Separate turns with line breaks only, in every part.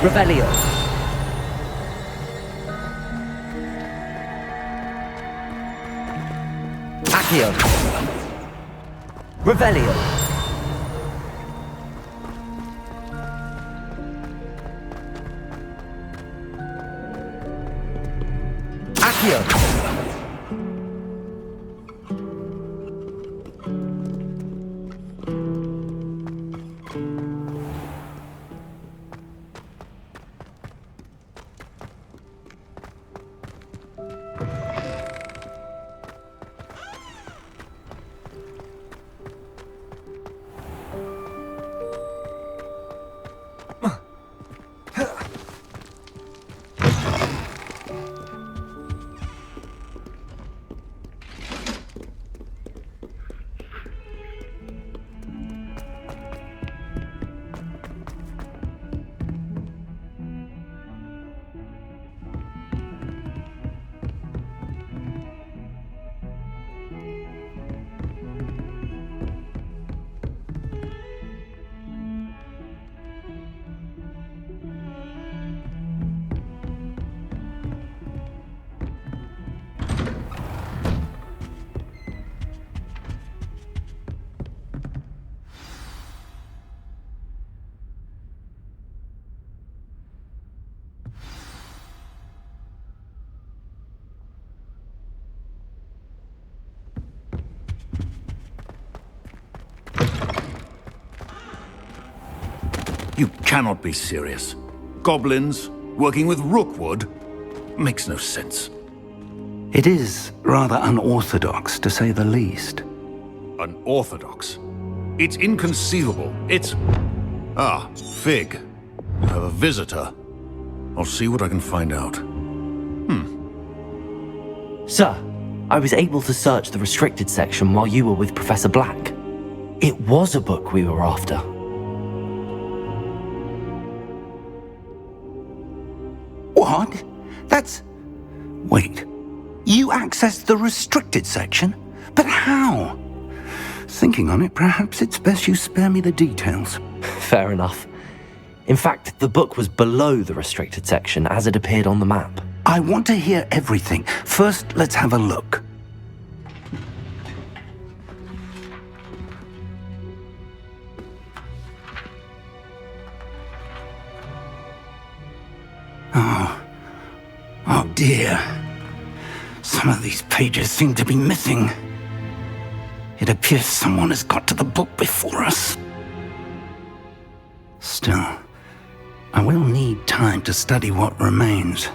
Revelio. Accio. Revelio. Accio.
You cannot be serious. Goblins working with Rookwood makes no sense.
It is rather unorthodox, to say the least.
Unorthodox? It's inconceivable. It's... Ah, Fig. You have a visitor. I'll see what I can find out.
Sir, I was able to search the restricted section while you were with Professor Black. It was a book we were after.
What? That's... Wait. You accessed the restricted section? But how? Thinking on it, perhaps it's best you spare me the details.
Fair enough. In fact, the book was below the restricted section as it appeared on the map.
I want to hear everything. First, let's have a look. Oh dear. Some of these pages seem to be missing. It appears someone has got to the book before us. Still, I will need time to study what remains.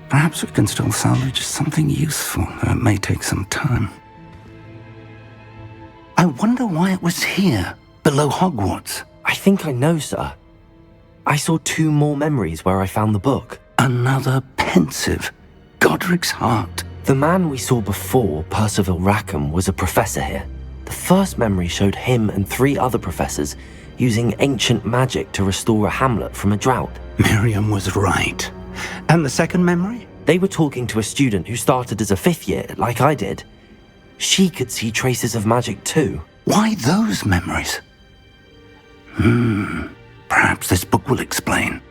Perhaps we can still salvage something useful, though it may take some time. I wonder why it was here, below Hogwarts.
I think I know, sir. I saw 2 more memories where I found the book.
Another pensive. Godric's heart.
The man we saw before, Percival Rackham, was a professor here. The first memory showed him and 3 other professors using ancient magic to restore a hamlet from a drought.
Miriam was right. And the second memory?
They were talking to a student who started as a 5th year, like I did. She could see traces of magic too.
Why those memories? Perhaps this book will explain.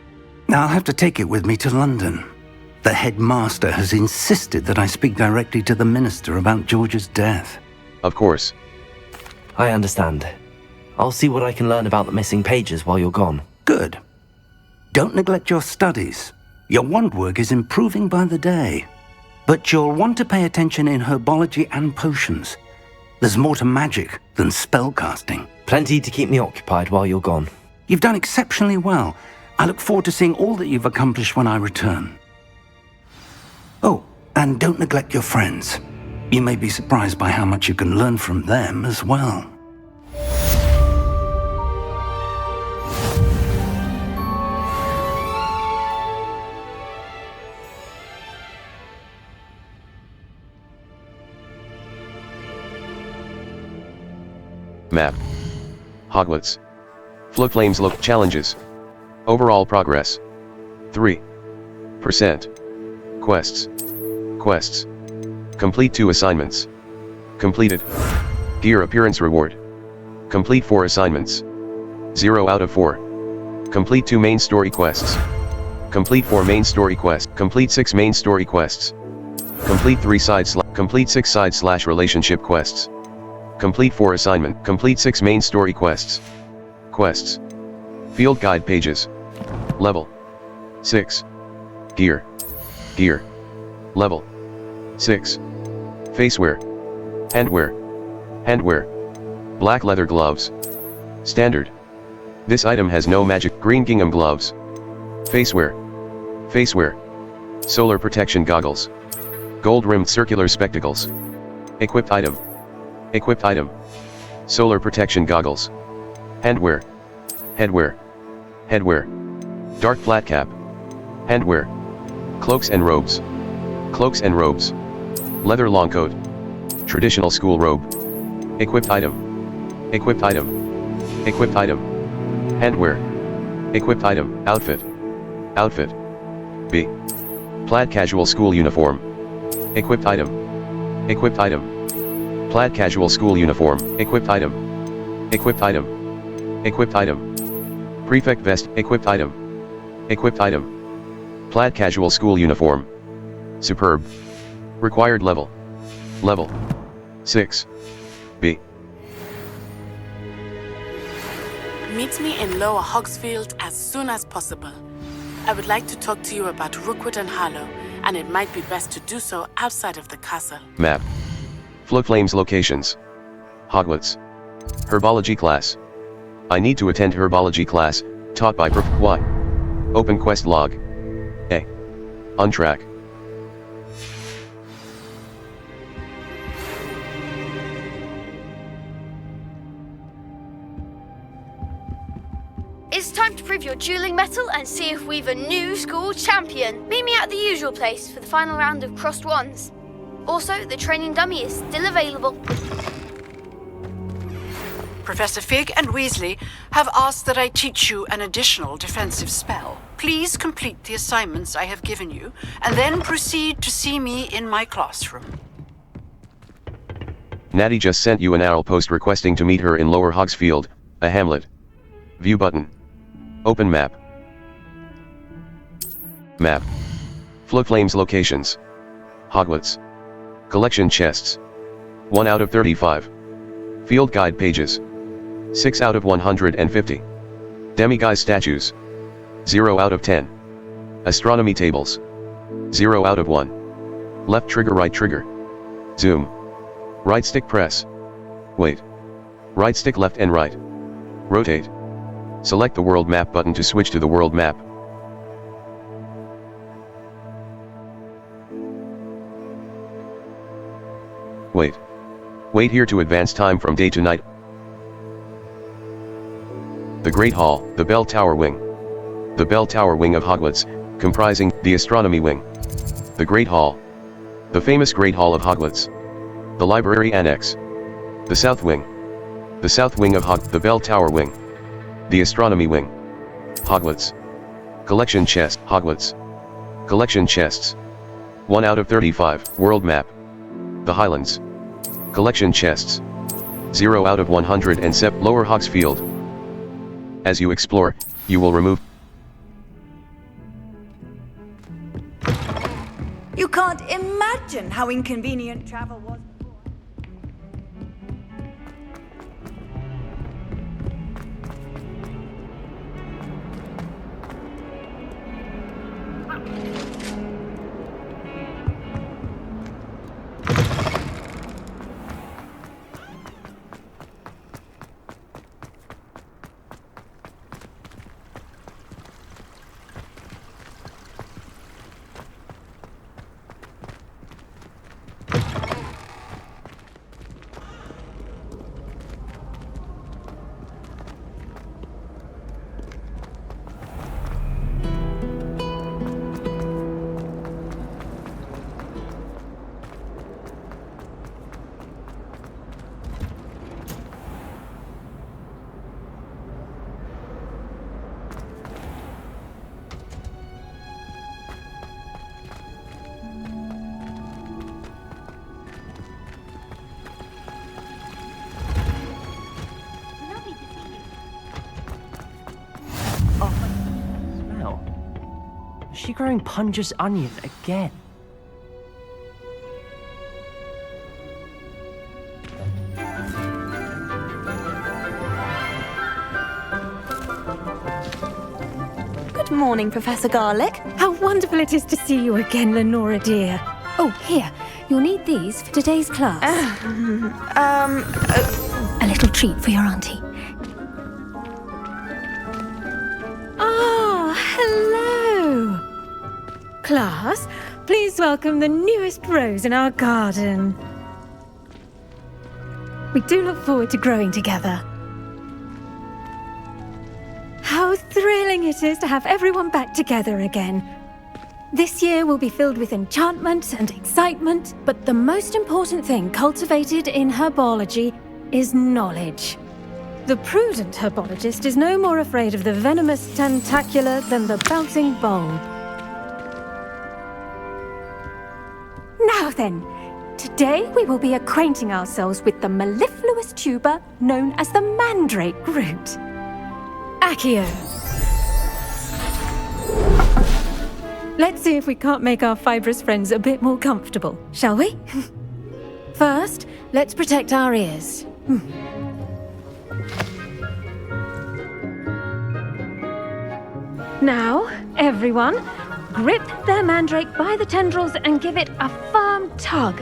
I'll have to take it with me to London. The headmaster has insisted that I speak directly to the minister about George's death.
Of course.
I understand. I'll see what I can learn about the missing pages while you're gone.
Good. Don't neglect your studies. Your wand work is improving by the day. But you'll want to pay attention in herbology and potions. There's more to magic than spellcasting.
Plenty to keep me occupied while you're gone.
You've done exceptionally well. I look forward to seeing all that you've accomplished when I return. Oh, and don't neglect your friends. You may be surprised by how much you can learn from them as well.
Map. Hogwarts. Flames look challenges. Overall progress. 3%. Quests. Complete 2 assignments. Completed. Gear appearance reward. Complete 4 assignments. 0 out of 4. Complete 2 main story quests. Complete 4 main story quests. Complete 6 main story quests. Complete 6 side/ relationship quests. Complete 4 assignment. Complete 6 main story quests. Quests. Field guide pages. Level 6. Gear. Gear. Level 6. Facewear. Handwear. Handwear. Black leather gloves. Standard. This item has no magic. Green gingham gloves. Facewear. Facewear. Solar protection goggles. Gold rimmed circular spectacles. Equipped item. Equipped item. Solar protection goggles. Handwear. Headwear. Headwear. Dark flat cap. Handwear. Cloaks and robes. Cloaks and robes. Leather long coat. Traditional school robe. Equipped item. Equipped item. Equipped item. Handwear. Equipped item. Outfit. Outfit. B. Plaid casual school uniform. Equipped item. Equipped item. Plaid casual school uniform. Equipped item. Equipped item. Equipped item. Prefect vest. Equipped item. Equipped item. Plaid casual school uniform. Superb. Required level. Level 6. B.
Meet me in Lower Hogsfield as soon as possible. I would like to talk to you about Rookwood and Harlow, and it might be best to do so outside of the castle.
Map. Floodflames locations. Hogwarts. Herbology class. I need to attend herbology class, taught by Prof. Y. Open quest log. A. On track.
It's time to prove your dueling mettle and see if we've a new school champion. Meet me at the usual place for the final round of crossed wands. Also, the training dummy is still available.
Professor Fig and Weasley have asked that I teach you an additional defensive spell. Please complete the assignments I have given you, and then proceed to see me in my classroom.
Natty just sent you an owl post requesting to meet her in Lower Hogsfield, a hamlet. View button. Open map. Map. Floodflames locations. Hogwarts. Collection chests. 1 out of 35. Field guide pages. 6 out of 150. Demiguise statues. 0 out of 10. Astronomy tables. 0 out of 1. Left trigger, right trigger. Zoom. Right stick press. Wait. Right stick left and right. Rotate. Select the world map button to switch to the world map. Wait. Wait here to advance time from day to night. The Great Hall, the Bell Tower Wing. The Bell Tower Wing of Hogwarts, comprising the Astronomy Wing. The Great Hall. The famous Great Hall of Hogwarts. The Library Annex. The South Wing. The South Wing of the Bell Tower Wing. The Astronomy Wing. Hogwarts. Collection chest. Hogwarts. Collection chests. 1 out of 35. World map. The Highlands. Collection chests. 0 out of 107. Lower Hogsfield. As you explore, you will remove.
You can't imagine how inconvenient travel was.
she growing Punja's onion again?
Good morning, Professor Garlick.
How wonderful it is to see you again, Lenora dear. Oh, here, you'll need these for today's class. A little treat for your auntie. Ah, hello. Class, please welcome the newest rose in our garden. We do look forward to growing together. How thrilling it is to have everyone back together again. This year will be filled with enchantment and excitement, but the most important thing cultivated in herbology is knowledge. The prudent herbologist is no more afraid of the venomous tentacular than the bouncing bulb. Now then, today we will be acquainting ourselves with the mellifluous tuber known as the mandrake root. Accio. Let's see if we can't make our fibrous friends a bit more comfortable, shall we? First, let's protect our ears. Now, everyone, grip their mandrake by the tendrils and give it a firm tug.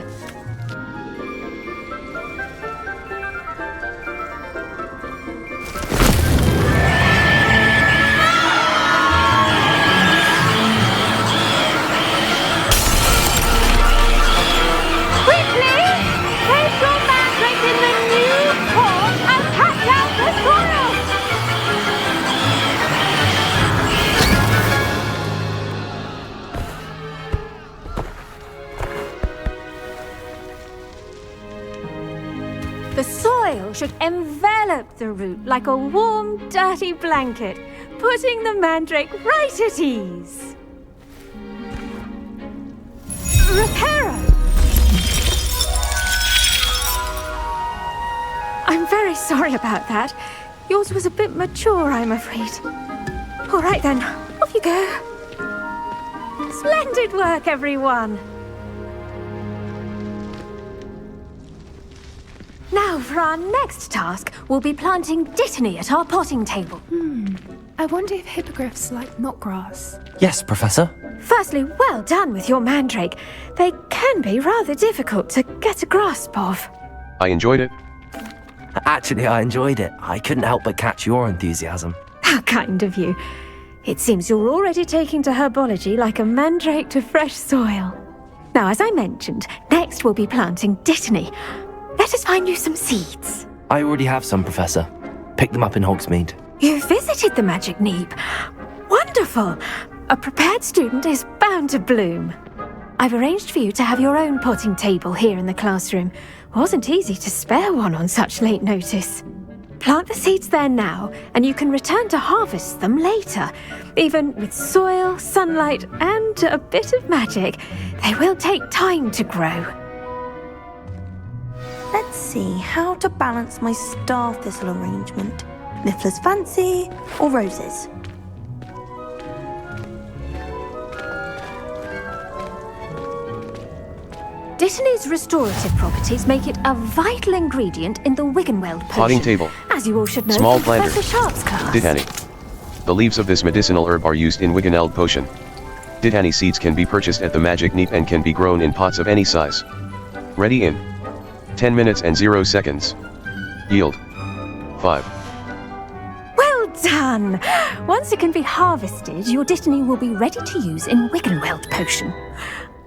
The soil should envelop the root like a warm, dirty blanket, putting the mandrake right at ease. Reparo! I'm very sorry about that. Yours was a bit mature, I'm afraid. All right then, off you go. Splendid work, everyone. Now, for our next task, we'll be planting dittany at our potting table.
I wonder if hippogriffs like knotgrass.
Yes, Professor.
Firstly, well done with your mandrake. They can be rather difficult to get a grasp of.
I enjoyed it.
Actually, I enjoyed it. I couldn't help but catch your enthusiasm.
How kind of you. It seems you're already taking to herbology like a mandrake to fresh soil. Now, as I mentioned, next we'll be planting dittany. Let us find you some seeds.
I already have some, Professor. Picked them up in Hogsmeade.
You visited the Magic Neep. Wonderful! A prepared student is bound to bloom. I've arranged for you to have your own potting table here in the classroom. Wasn't easy to spare one on such late notice. Plant the seeds there now, and you can return to harvest them later. Even with soil, sunlight, and a bit of magic, they will take time to grow.
Let's see how to balance my star thistle arrangement. Niffler's fancy or roses?
Dittany's restorative properties make it a vital ingredient in the Wiggenweld potion.
Potting table.
As you all should know
Small
from
planter.
Professor Sharp's class.
Dittany. The leaves of this medicinal herb are used in Wiggenweld potion. Dittany seeds can be purchased at the Magic Neep and can be grown in pots of any size. Ready in 10 minutes and 0 seconds. Yield 5.
Well done! Once it can be harvested, your dittany will be ready to use in Wiggenweld potion.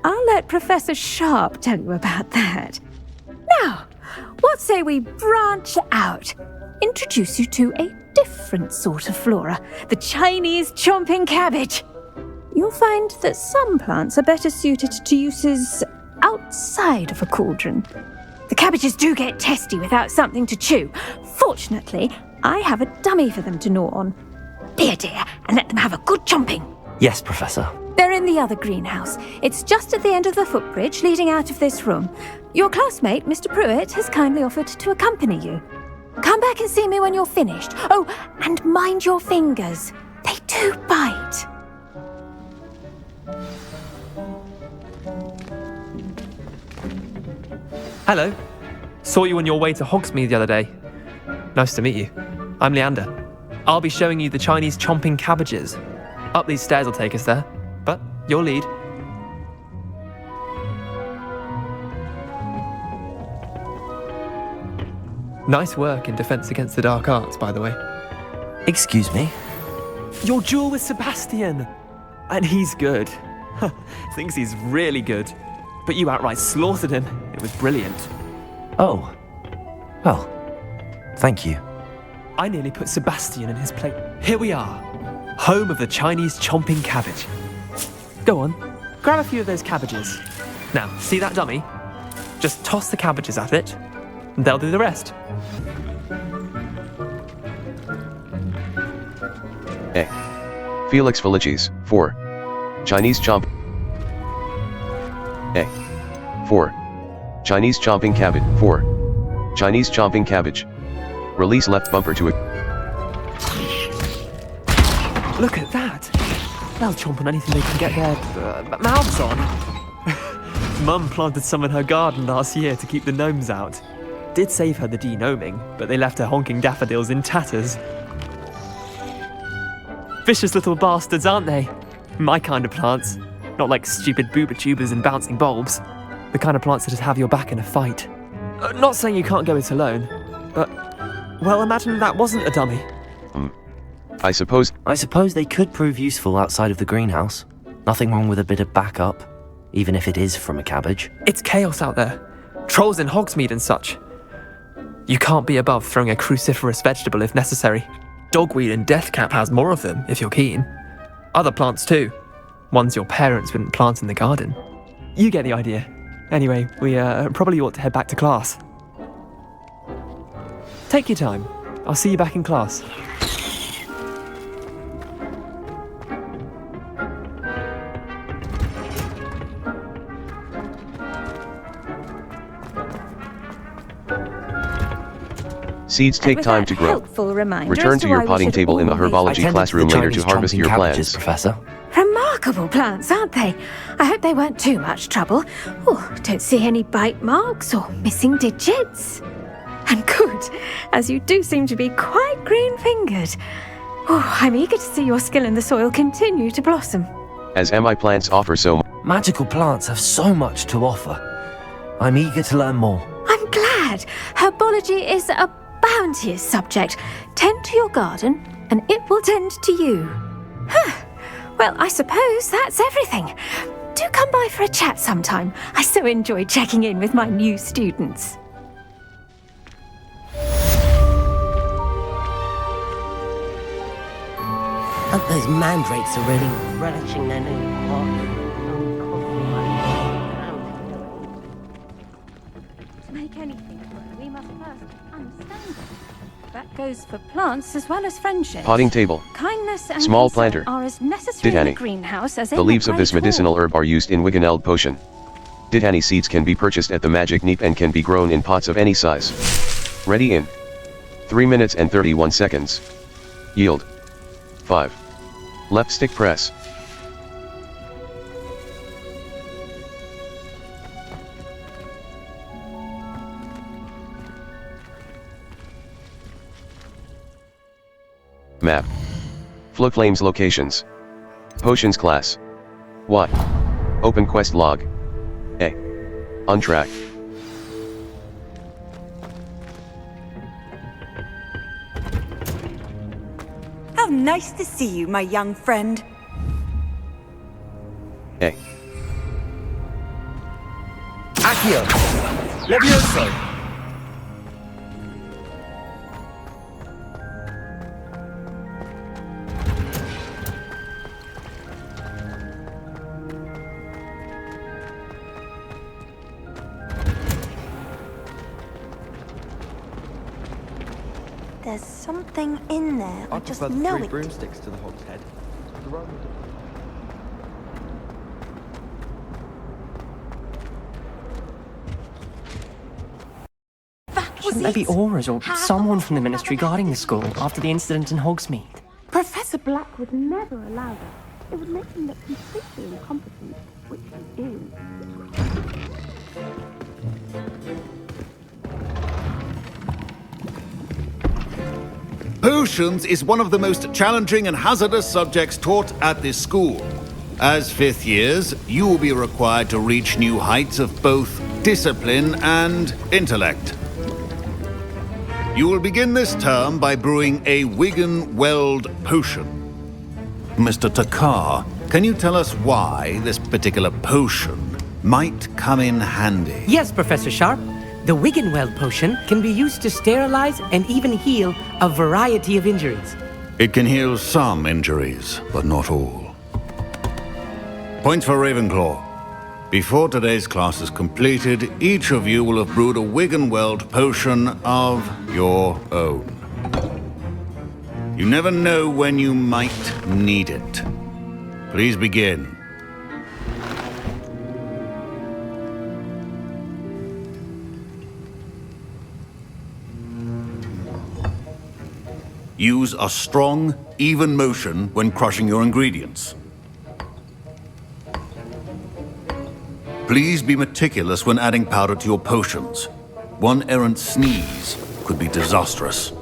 I'll let Professor Sharp tell you about that. Now, what say we branch out? Introduce you to a different sort of flora, the Chinese chomping cabbage. You'll find that some plants are better suited to uses outside of a cauldron. The cabbages do get testy without something to chew. Fortunately, I have a dummy for them to gnaw on. Be a dear and let them have a good chomping.
Yes, Professor.
They're in the other greenhouse. It's just at the end of the footbridge leading out of this room. Your classmate, Mr. Pruitt, has kindly offered to accompany you. Come back and see me when you're finished. Oh, and mind your fingers. They do bite.
Hello. Saw you on your way to Hogsmeade the other day. Nice to meet you. I'm Leander. I'll be showing you the Chinese chomping cabbages. Up these stairs will take us there, but your lead. Nice work in Defense Against the Dark Arts, by the way.
Excuse me?
Your duel with Sebastian! And he's good. Thinks he's really good. But you outright slaughtered him. It was brilliant.
Oh. Well, thank you.
I nearly put Sebastian in his place. Here we are. Home of the Chinese chomping cabbage. Go on, grab a few of those cabbages. Now, see that dummy? Just toss the cabbages at it, and they'll do the rest.
A. Felix Felicis, 4. Chinese chomp. A. 4. Chinese chomping cabbage, 4. Chinese chomping cabbage. Release left bumper to it.
Look at that! They'll chomp on anything they can get their mouths on. Mum planted some in her garden last year to keep the gnomes out. Did save her the de-gnoming, but they left her honking daffodils in tatters. Vicious little bastards, aren't they? My kind of plants. Not like stupid booba tubers and bouncing bulbs. The kind of plants that just have your back in a fight. Not saying you can't go it alone, but... well, imagine that wasn't a dummy.
I suppose
they could prove useful outside of the greenhouse. Nothing wrong with a bit of backup, even if it is from a cabbage.
It's chaos out there. Trolls in Hogsmeade and such. You can't be above throwing a cruciferous vegetable if necessary. Dogweed and deathcap has more of them, if you're keen. Other plants too. Ones your parents wouldn't plant in the garden. You get the idea. Anyway, we probably ought to head back to class. Take your time. I'll see you back in class.
seeds take time to grow. Return to your potting table in the herbology classroom later to harvest your plants.
Professor.
Remarkable plants, aren't they? I hope they weren't too much trouble. Oh, don't see any bite marks or missing digits. And good, as you do seem to be quite green-fingered. Oh, I'm eager to see your skill in the soil continue to blossom.
As MI plants offer so much.
Magical plants have so much to offer. I'm eager to learn more.
I'm glad. Herbology is a bounteous subject. Tend to your garden, and it will tend to you. Huh. Well, I suppose that's everything. Do come by for a chat sometime. I so enjoy checking in with my new students.
Hope those mandrakes are really relishing their new pot.
To make anything grow, we must first understand it. That goes for plants as well as friendship.
Potting table.
Kindness and
small planter.
Are as necessary in
Dithani.
the greenhouse as in
the leaves
the
of this
Great
medicinal
Hall.
herb are used in Wiggeneld potion. Dithani seeds can be purchased at the Magic Neep and can be grown in pots of any size. Ready in 3 minutes and 31 seconds. Yield 5. Left stick press. Map. Flowflames locations. Potions class. What? Open quest log. A. Untracked.
How nice to see you, my young friend.
A.
Accio! Levioso!
There's something in there. I just
prefer the
know
3
it.
broomsticks to the hogshead.
Shouldn't there be auras or someone from the ministry guarding the school after the incident in Hogsmeade?
Professor Black would never allow that. It would make him look completely incompetent, which he is.
Potions is one of the most challenging and hazardous subjects taught at this school. As 5th years, you will be required to reach new heights of both discipline and intellect. You will begin this term by brewing a Wiggenweld potion. Mr. Takar, can you tell us why this particular potion might come in handy?
Yes, Professor Sharp. The Wiggenweld potion can be used to sterilize and even heal a variety of injuries.
It can heal some injuries, but not all. Points for Ravenclaw. Before today's class is completed, each of you will have brewed a Wiggenweld potion of your own. You never know when you might need it. Please begin. Use a strong, even motion when crushing your ingredients. Please be meticulous when adding powder to your potions. One errant sneeze could be disastrous.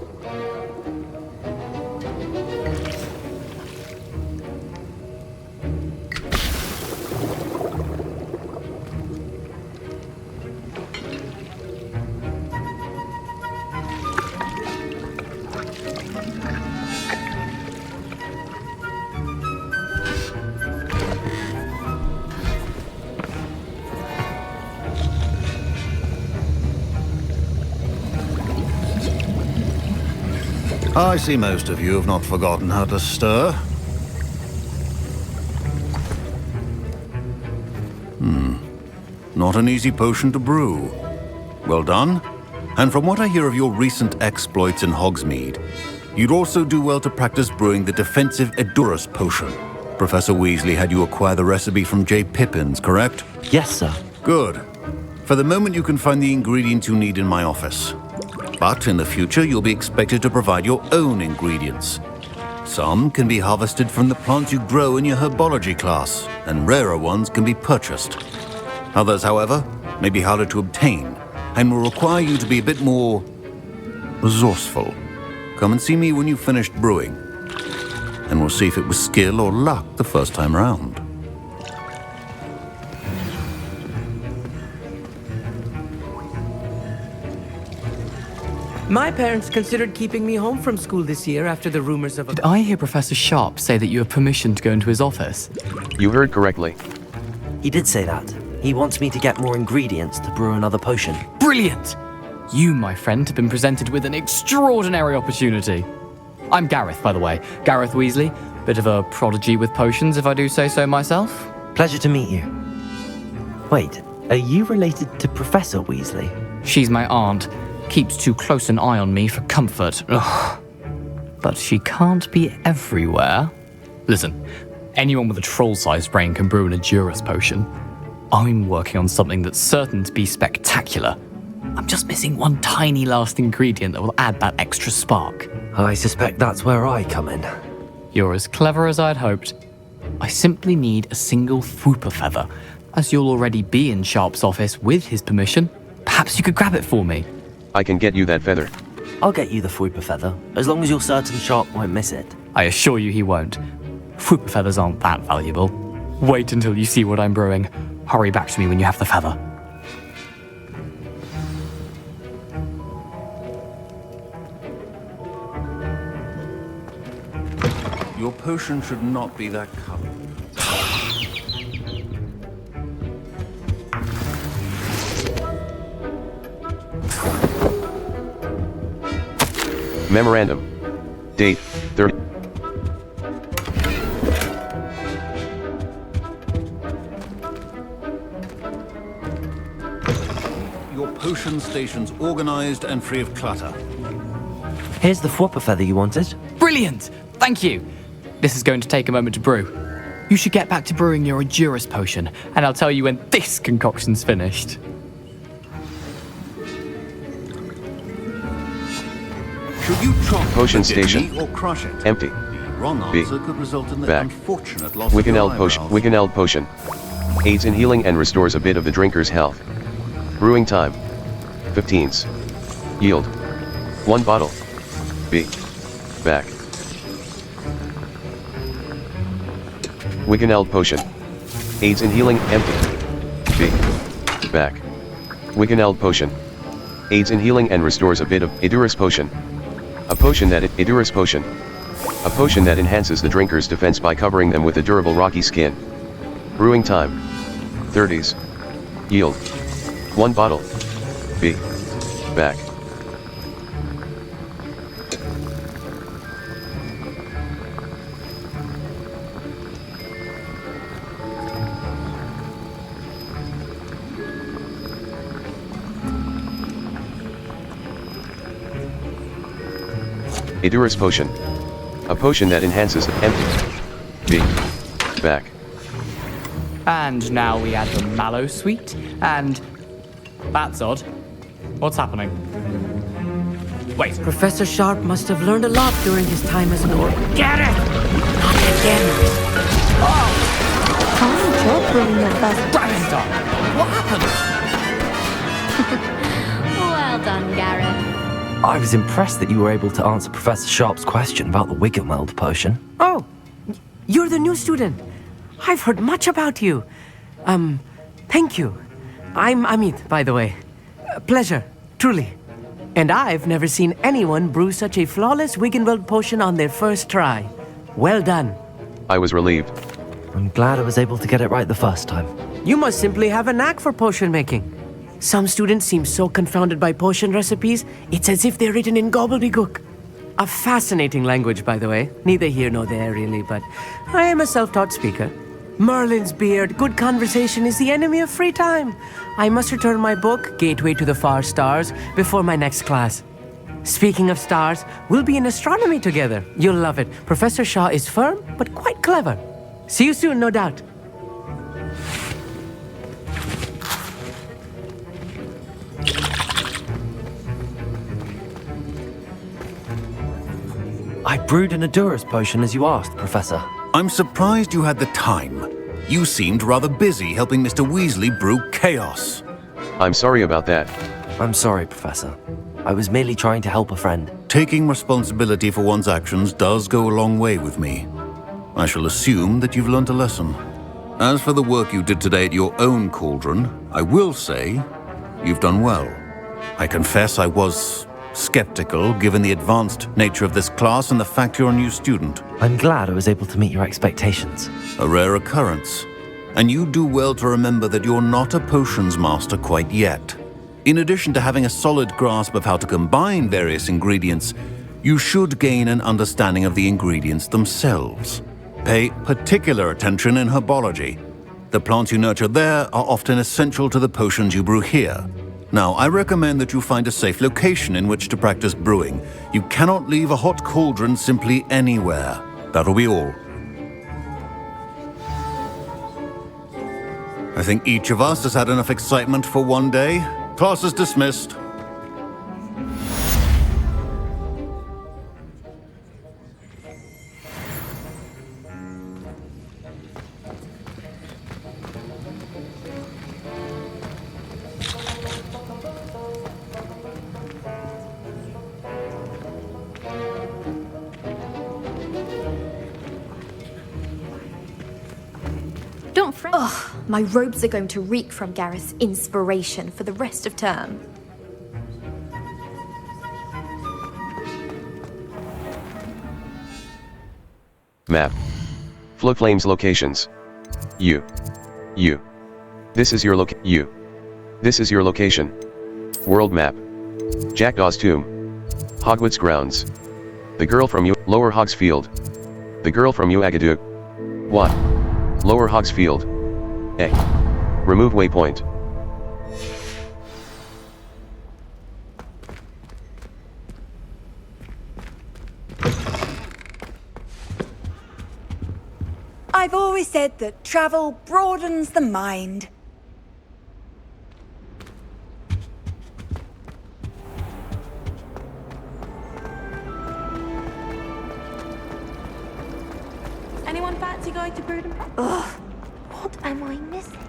I see most of you have not forgotten how to stir. Not an easy potion to brew. Well done. And from what I hear of your recent exploits in Hogsmeade, you'd also do well to practice brewing the defensive Edurus potion. Professor Weasley had you acquire the recipe from J. Pippins, correct?
Yes, sir.
Good. For the moment, you can find the ingredients you need in my office. But in the future, you'll be expected to provide your own ingredients. Some can be harvested from the plants you grow in your herbology class, and rarer ones can be purchased. Others, however, may be harder to obtain, and will require you to be a bit more resourceful. Come and see me when you've finished brewing, and we'll see if it was skill or luck the first time around.
My parents considered keeping me home from school this year after the rumors of a...
Did I hear Professor Sharp say that you have permission to go into his office?
You heard correctly.
He did say that. He wants me to get more ingredients to brew another potion.
Brilliant! You, my friend, have been presented with an extraordinary opportunity. I'm Gareth, by the way. Gareth Weasley. Bit of a prodigy with potions, if I do say so myself.
Pleasure to meet you. Wait, are you related to Professor Weasley?
She's my aunt. Keeps too close an eye on me for comfort. Ugh. But she can't be everywhere. Listen, anyone with a troll-sized brain can brew an Edurus potion. I'm working on something that's certain to be spectacular. I'm just missing one tiny last ingredient that will add that extra spark.
I suspect that's where I come in.
You're as clever as I'd hoped. I simply need a single Fwooper feather. As you'll already be in Sharp's office with his permission, perhaps you could grab it for me.
I can get you that feather.
I'll get you the Fwooper feather, as long as you're certain Sharp won't miss it.
I assure you he won't. Fwooper feathers aren't that valuable. Wait until you see what I'm brewing. Hurry back to me when you have the feather.
Your potion should not be that color.
Memorandum. Date, 30.
Your potion station's organized and free of clutter.
Here's the Fwooper feather you wanted.
Brilliant! Thank you! This is going to take a moment to brew. You should get back to brewing your Edurus potion, and I'll tell you when this concoction's finished.
Should you chop
Potion
the
station.
kidney or crush it?
Empty.
The wrong
B.
answer could result in the
Back.
unfortunate loss of your
Wiggenweld potion.
eyebrows.
Wiggenweld potion. Aids in healing and restores a bit of the drinker's health. Brewing time. 15s. Yield. 1 bottle. B. Back. Wiggenweld potion. Aids in healing, empty. B. Back. Wiggenweld potion. Aids in healing and restores a bit of Idurus potion. A potion that Idurus potion. A potion that enhances the drinker's defense by covering them with a durable rocky skin. Brewing time. 30s. Yield. 1 bottle. B. Back. Idurus potion. A potion that enhances the empty. B. Back.
And now we add the mallow sweet, and... That's odd. What's happening? Wait.
Professor Sharp must have learned a lot during his time as an orc. Get it! Not again.
Fine job bringing your first...
Brainstorm! What happened?
Well done, Gareth.
I was impressed that you were able to answer Professor Sharp's question about the Wiggenweld potion.
Oh, you're the new student. I've heard much about you. Thank you. I'm Amit, by the way. Pleasure, truly. And I've never seen anyone brew such a flawless Wiggenweld potion on their first try. Well done.
I was relieved.
I'm glad I was able to get it right the first time.
You must simply have a knack for potion making. Some students seem so confounded by potion recipes, it's as if they're written in gobbledygook. A fascinating language, by the way. Neither here nor there, really, but I am a self-taught speaker. Merlin's beard, good conversation is the enemy of free time. I must return my book, Gateway to the Far Stars, before my next class. Speaking of stars, we'll be in astronomy together. You'll love it. Professor Shaw is firm, but quite clever. See you soon, no doubt.
I brewed an Idurus potion as you asked, Professor.
I'm surprised you had the time. You seemed rather busy helping Mr. Weasley brew chaos.
I'm sorry about that.
I'm sorry, Professor. I was merely trying to help a friend.
Taking responsibility for one's actions does go a long way with me. I shall assume that you've learnt a lesson. As for the work you did today at your own cauldron, I will say you've done well. I confess I was skeptical given the advanced nature of this class and the fact you're a new student.
I'm glad I was able to meet your expectations.
A rare occurrence. And you do well to remember that you're not a potions master quite yet. In addition to having a solid grasp of how to combine various ingredients, you should gain an understanding of the ingredients themselves. Pay particular attention in herbology. The plants you nurture there are often essential to the potions you brew here. Now, I recommend that you find a safe location in which to practice brewing. You cannot leave a hot cauldron simply anywhere. That'll be all. I think each of us has had enough excitement for one day. Class is dismissed.
Ugh, my robes are going to reek from Gareth's inspiration for the rest of term.
Map. Floodflame's locations. You. This is your This is your location. World map. Jackdaw's tomb. Hogwarts grounds. The girl from Lower Hogsfield. The girl from Uagadug. What? Lower Hogsfield. A. Remove waypoint.
I've always said that travel broadens the mind.
Anyone fancy going to Brood and Pet? Ugh, what am I missing?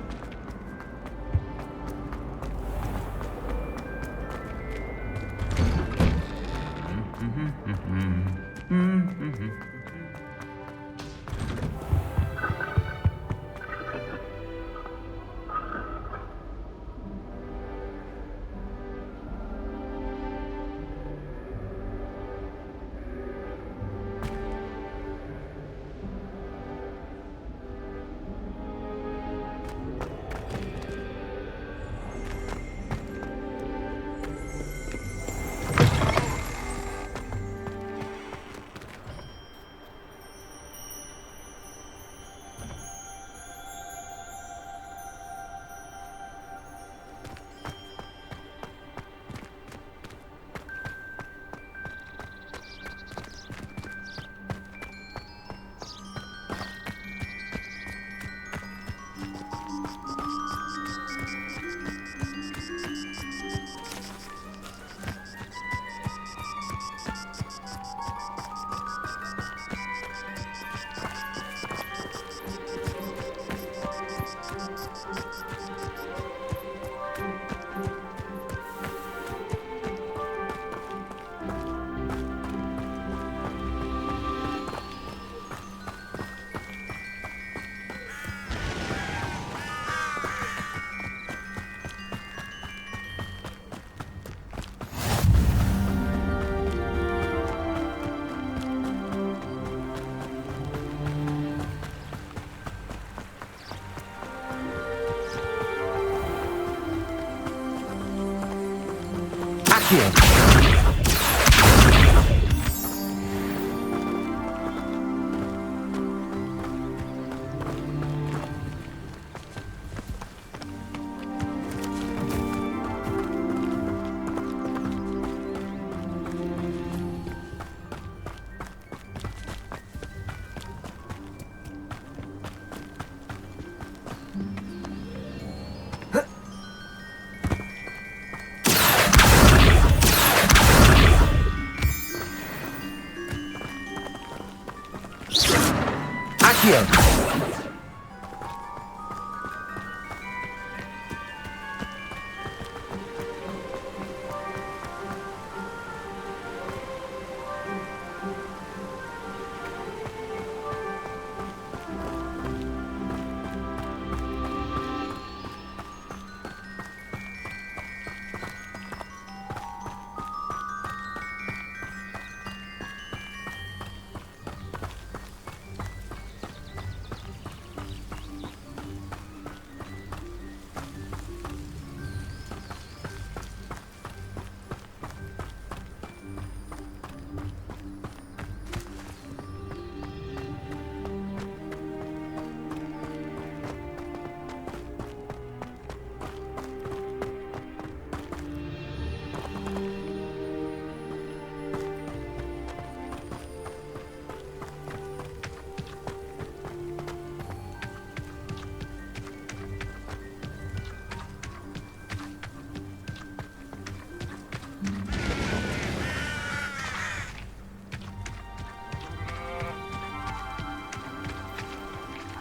Accio!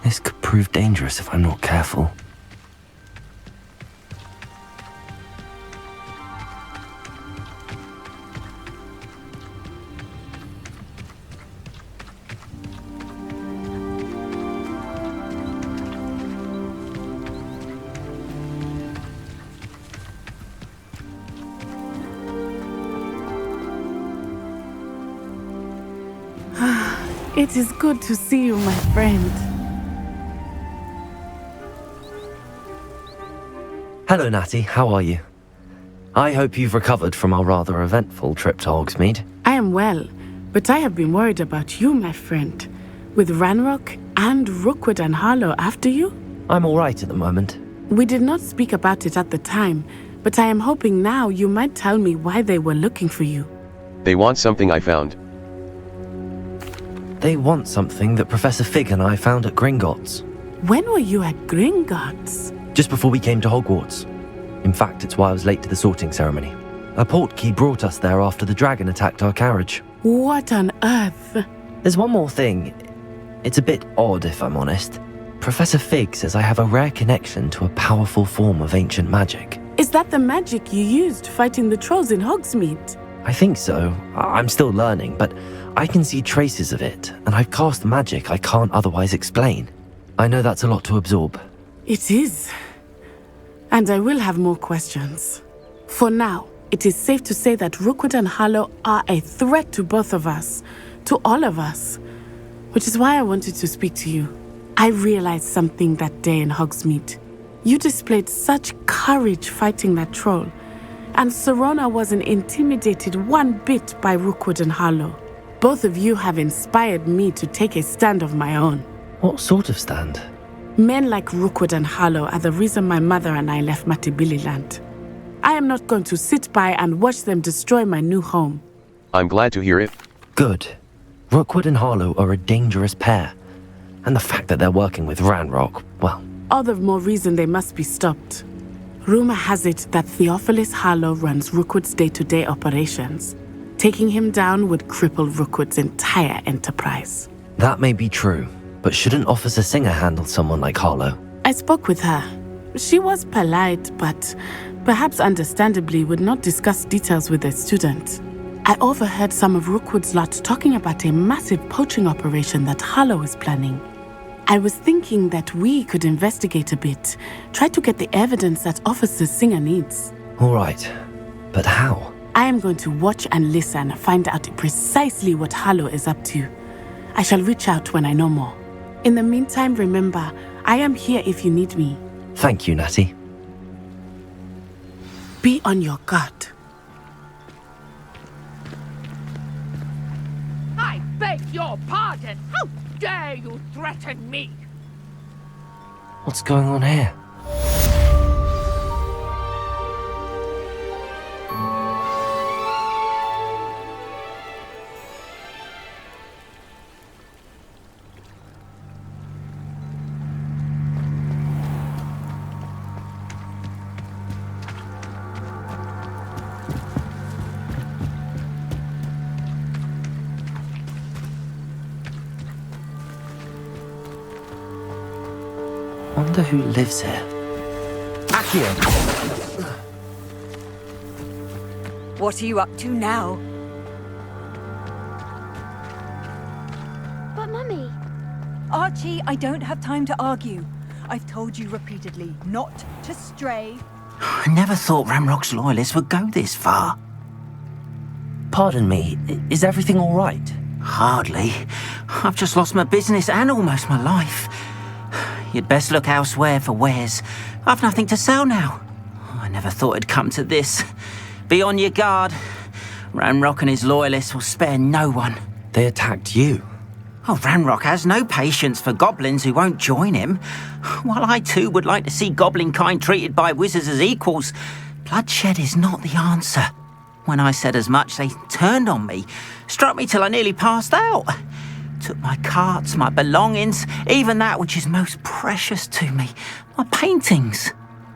This could prove dangerous if I'm not careful.
It is good to see you, my friend.
Hello, Natty. How are you? I hope you've recovered from our rather eventful trip to Hogsmeade.
I am well, but I have been worried about you, my friend. With Ranrock and Rookwood and Harlow after you?
I'm all right at the moment.
We did not speak about it at the time, but I am hoping now you might tell me why they were looking for you.
They want something I found.
They want something that Professor Fig and I found at Gringotts.
When were you at Gringotts?
Just before we came to Hogwarts. In fact, it's why I was late to the sorting ceremony. A portkey brought us there after the dragon attacked our carriage.
What on earth?
There's one more thing. It's a bit odd, if I'm honest. Professor Fig says I have a rare connection to a powerful form of ancient magic.
Is that the magic you used fighting the trolls in Hogsmeade?
I think so. I'm still learning, but I can see traces of it, and I've cast magic I can't otherwise explain. I know that's a lot to absorb.
It is. And I will have more questions. For now, it is safe to say that Rookwood and Harlow are a threat to both of us, to all of us, which is why I wanted to speak to you. I realized something that day in Hogsmeade. You displayed such courage fighting that troll, and Serona wasn't intimidated one bit by Rookwood and Harlow. Both of you have inspired me to take a stand of my own.
What sort of stand?
Men like Rookwood and Harlow are the reason my mother and I left Matabeleland. I am not going to sit by and watch them destroy my new home.
I'm glad to hear it.
Good. Rookwood and Harlow are a dangerous pair. And the fact that they're working with Ranrock, well...
All the more reason they must be stopped. Rumor has it that Theophilus Harlow runs Rookwood's day-to-day operations. Taking him down would cripple Rookwood's entire enterprise.
That may be true, but shouldn't Officer Singer handle someone like Harlow?
I spoke with her. She was polite, but perhaps understandably would not discuss details with a student. I overheard some of Rookwood's lot talking about a massive poaching operation that Harlow is planning. I was thinking that we could investigate a bit, try to get the evidence that Officer Singer needs.
All right, but how?
I am going to watch and listen, find out precisely what Harlow is up to. I shall reach out when I know more. In the meantime, remember, I am here if you need me.
Thank you, Natty.
Be on your guard.
beg your pardon! How dare you threaten me?
What's going on here? Wonder who lives here. Accio!
What are you up to now?
But Mummy...
Archie, I don't have time to argue. I've told you repeatedly not to stray.
I never thought Ranrock's loyalists would go this far.
Pardon me, is everything all right?
Hardly. I've just lost my business and almost my life. You'd best look elsewhere for wares. I've nothing to sell now. I never thought it'd come to this. Be on your guard. Ranrock and his loyalists will spare no one.
They attacked you.
Oh, Ranrock has no patience for goblins who won't join him. While I too would like to see goblin kind treated by wizards as equals, bloodshed is not the answer. When I said as much, they turned on me, struck me till I nearly passed out. Took my carts, my belongings, even that which is most precious to me, my paintings.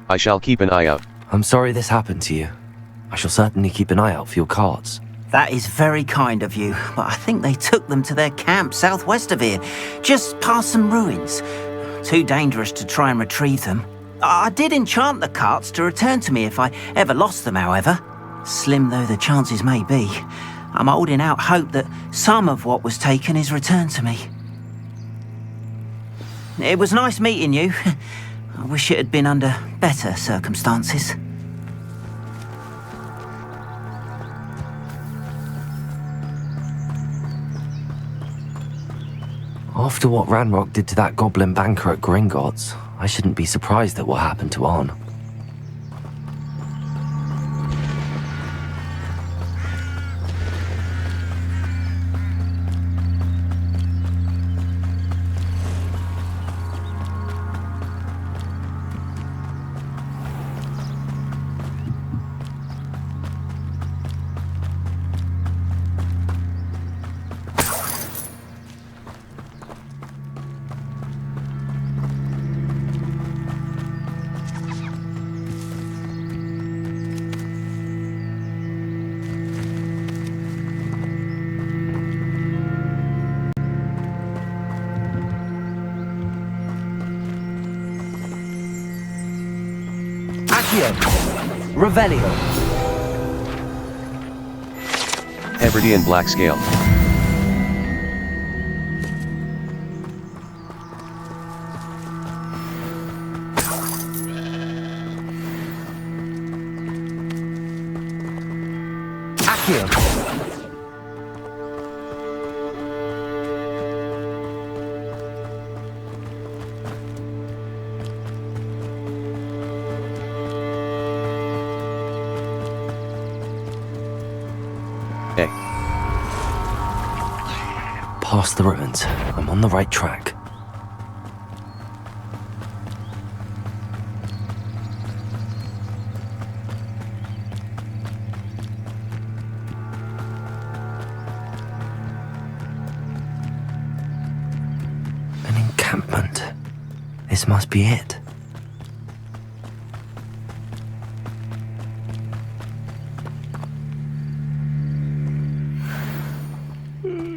I shall keep an eye out.
I'm sorry this happened to you. I shall certainly keep an eye out for your carts.
That is very kind of you, but I think they took them to their camp southwest of here, just past some ruins. Too dangerous to try and retrieve them. I did enchant the carts to return to me if I ever lost them, however. Slim though the chances may be, I'm holding out hope that some of what was taken is returned to me. It was nice meeting you. I wish it had been under better circumstances.
After what Ranrock did to that goblin banker at Gringotts, I shouldn't be surprised at what happened to Arn. Revelio.
Hebridean Black Scale.
Accio. Past the ruins. I'm on the right track. An encampment. This must be it.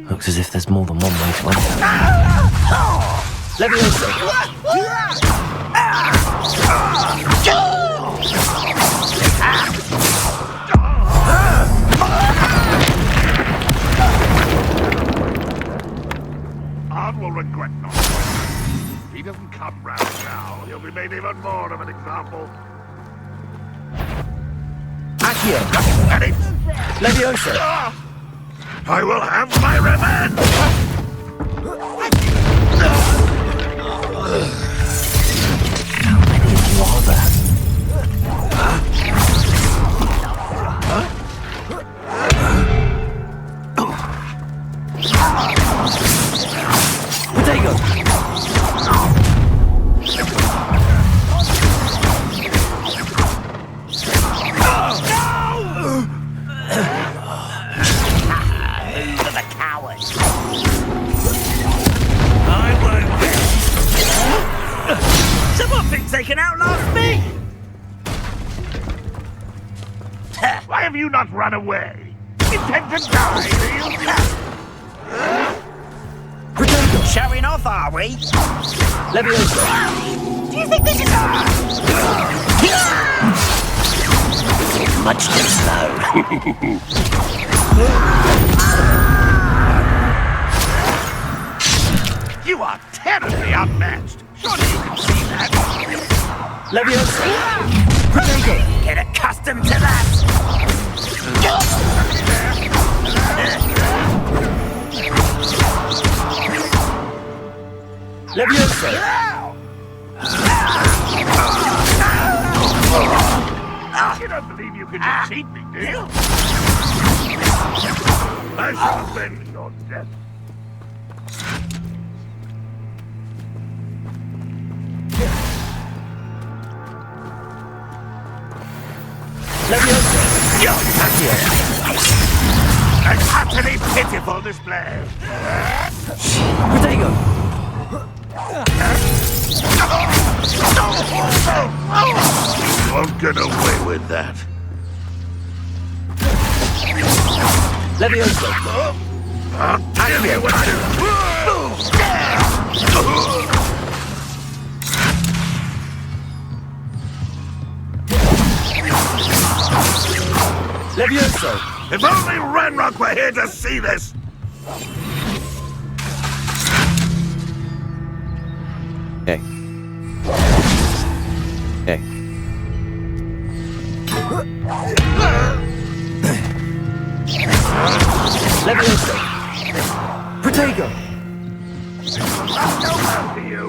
Looks as if there's more than one way to enter.
Arn will regret not joining. If he doesn't come round now, he'll be made even more of an example.
Accio! Leviosa!
I will have my revenge!
How many of you are there?
the cowards.
I won't. Someone thinks they can outlast me!
Why have you not run away? Intend to die, do you?
Showing off, are we?
Leviosa. Do you think this is
Much too slow.
You are terribly outmatched. Surely you can see that.
Leviosa. Get accustomed to that. Leviosa.
You don't believe you can defeat me, do you? I shall avenge your death.
Leviosa.
An utterly pitiful display.
Protego.
You won't get away with that.
Leviosa.
I'll tell you what to
Leviosa.
If only Ranrock were here to see this!
A.
Leviosa. Protego.
I'll go after you!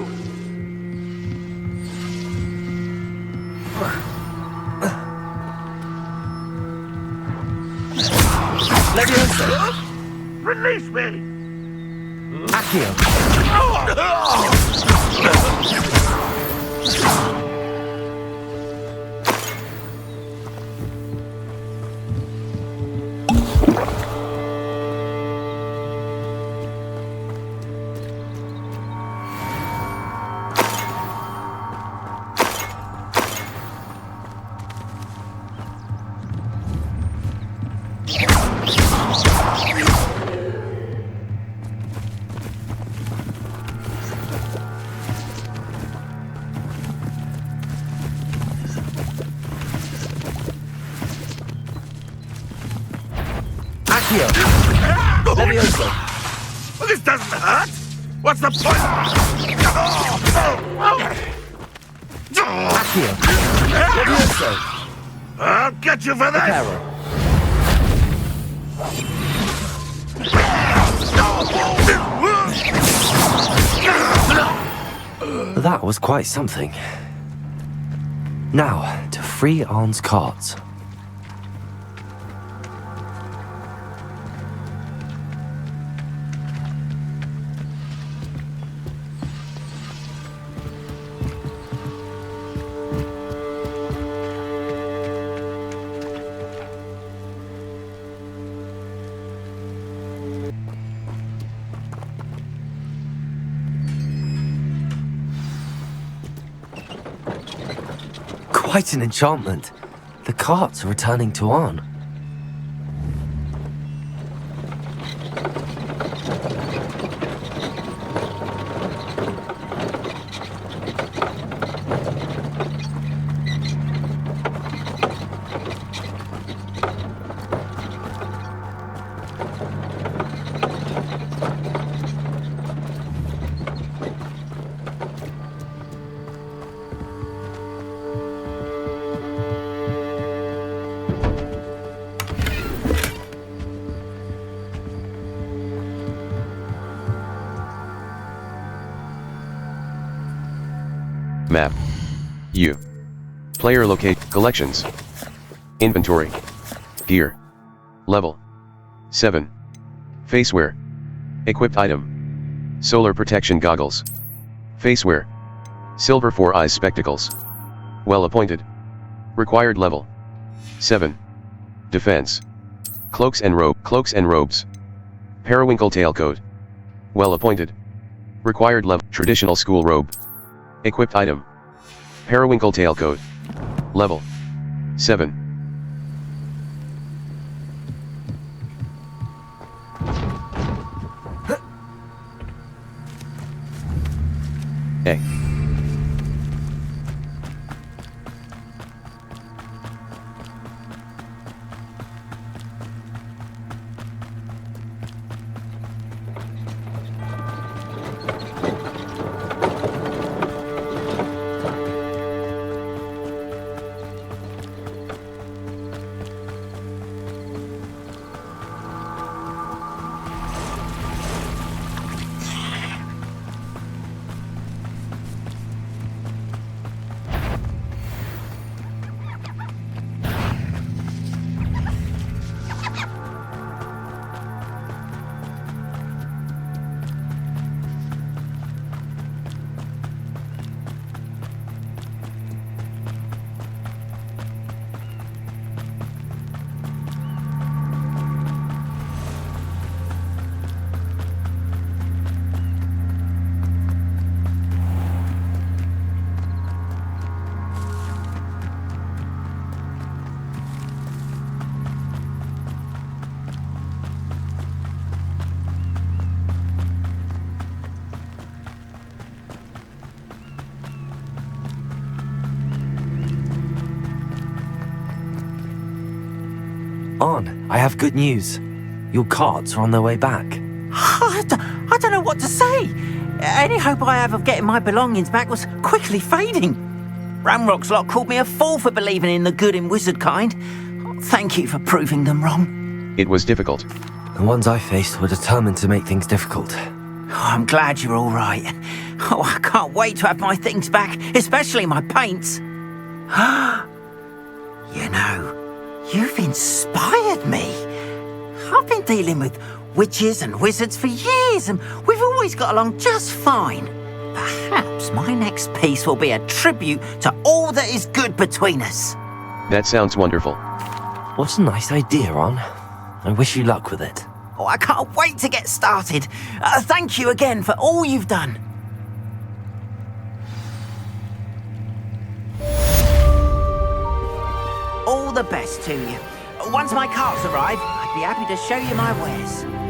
Leviosa.
Release me!
Accio. Leviosa.
Well, this doesn't hurt! What's the point?
Accio. Leviosa.
I'll get you for that!
That was quite something. Now, to free Arn's carts. Quite an enchantment. The carts are returning to Arn.
Map. U. Player locate. Collections. Inventory. Gear. Level. 7. Faceware. Equipped item. Solar protection goggles. Faceware. Silver 4 eyes spectacles. Well appointed. Required level. 7. Defense. Cloaks and robes. Periwinkle tailcoat. Well appointed. Required level. Traditional school robe. Equipped item. Periwinkle tailcoat. Level 7. A.
On, I have good news. Your carts are on their way back.
I don't know what to say. Any hope I have of getting my belongings back was quickly fading. Ramrock's lot called me a fool for believing in the good in wizard kind. Thank you for proving them wrong.
It was difficult.
The ones I faced were determined to make things difficult.
I'm glad you're all right. Oh, I can't wait to have my things back, especially my paints. You know, you've inspired me. I've been dealing with witches and wizards for years, and we've always got along just fine. Perhaps my next piece will be a tribute to all that is good between us.
That sounds wonderful.
What a nice idea, Ron. I wish you luck with it.
Oh, I can't wait to get started. Thank you again for all you've done. All the best to you. Once my carts arrive, I'd be happy to show you my wares.